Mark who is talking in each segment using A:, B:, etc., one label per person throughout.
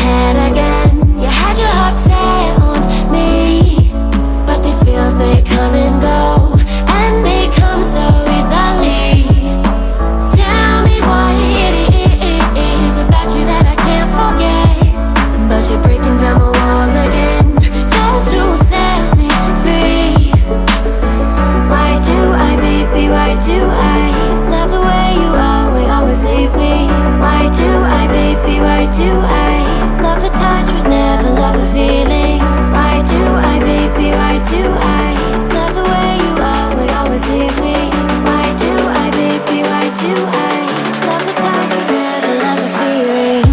A: head again. You had your heart set on me, but these feels, they come and go, and they come so easily. Tell me what it is about you that I can't forget, but you're breaking down my walls again, just to set me free. Why do I, baby, why do I love the way you always leave me? Why do I, baby, why do I love the touch but never love the feeling? Why do I, baby, why do I love the way you always leave me? Why do I, baby, why do I love the touch but never love the feeling?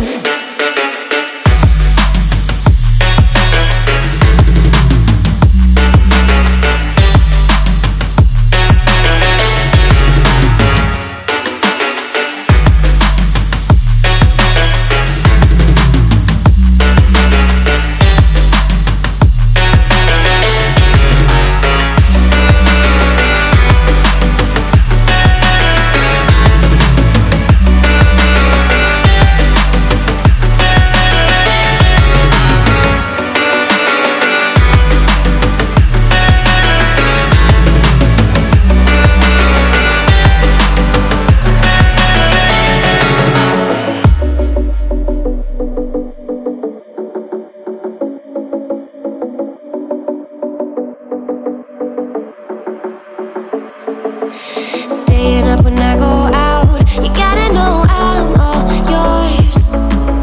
A: Staying up when I go out, you gotta know I'm all yours.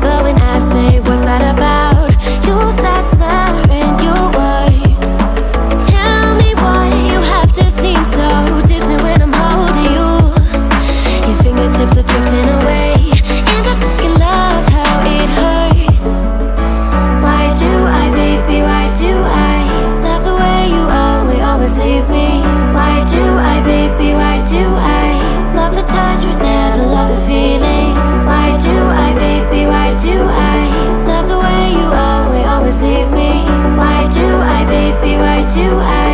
A: But when I say what's that about, you start slurring your words. Tell me why you have to seem so distant when I'm holding you. Your fingertips are drifting away, and I fucking love how it hurts. Why do I, baby, why do I love the way you always leave me? Why do I, baby, why do I love the touch but never love the feeling? Why do I, baby, why do I love the way you always leave me? Why do I, baby, why do I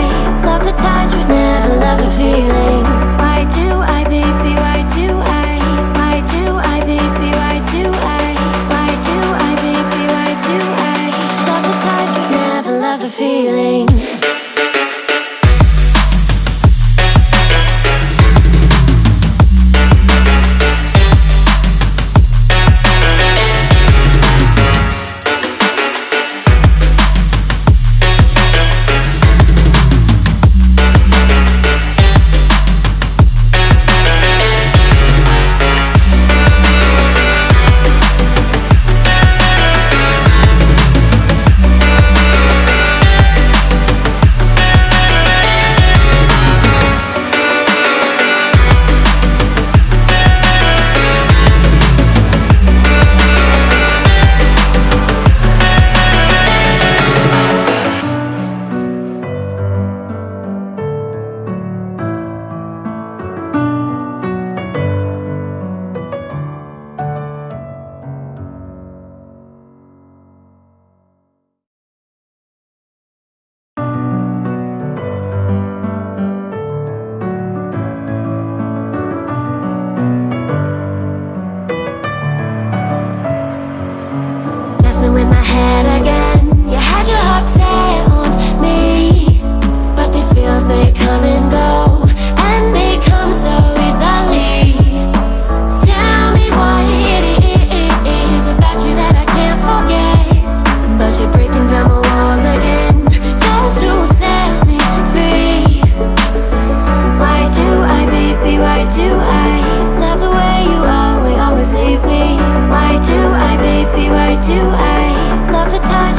A: love the touch but never love the feeling? Why do I, baby, why do I? Why do I, baby, why do I? Why do I, baby, why do I love the touch but never love the feeling? With my head again, you had your heart set on me, but these feels, they come and go, and they come so easily. Tell me what it is about you that I can't forget, but you're breaking down my walls again, just to set me free. Why do I, baby, why do I love the way you always leave me? Why do I, baby, why do I love the touch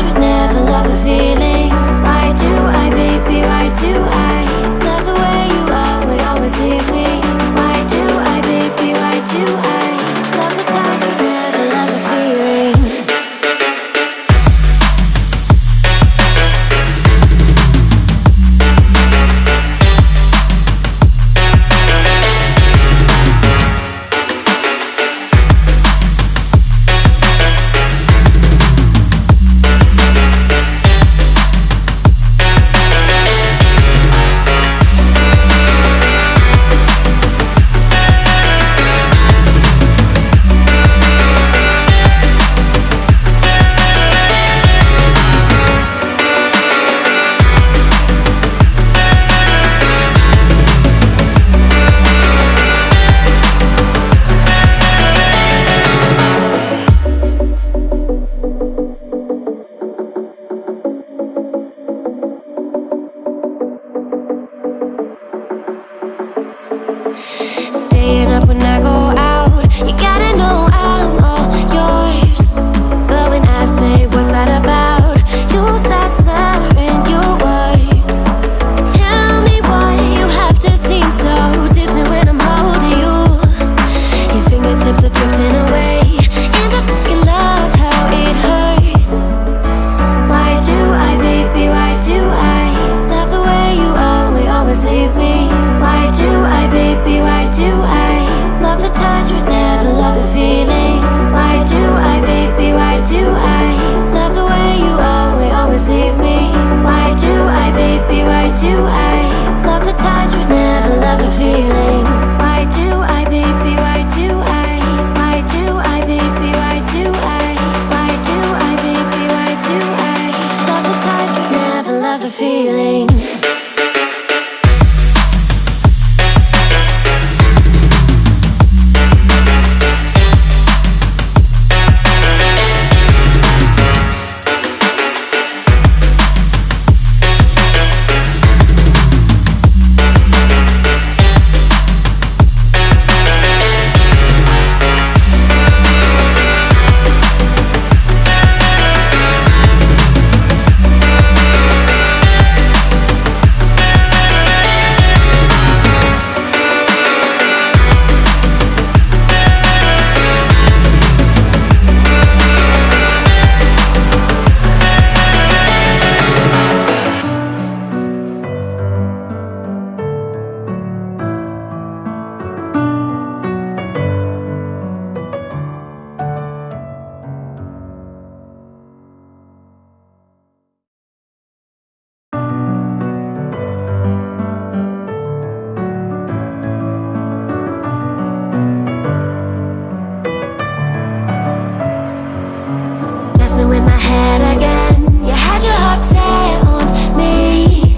A: my head again. You had your heart set on me,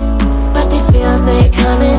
A: but these feels, they coming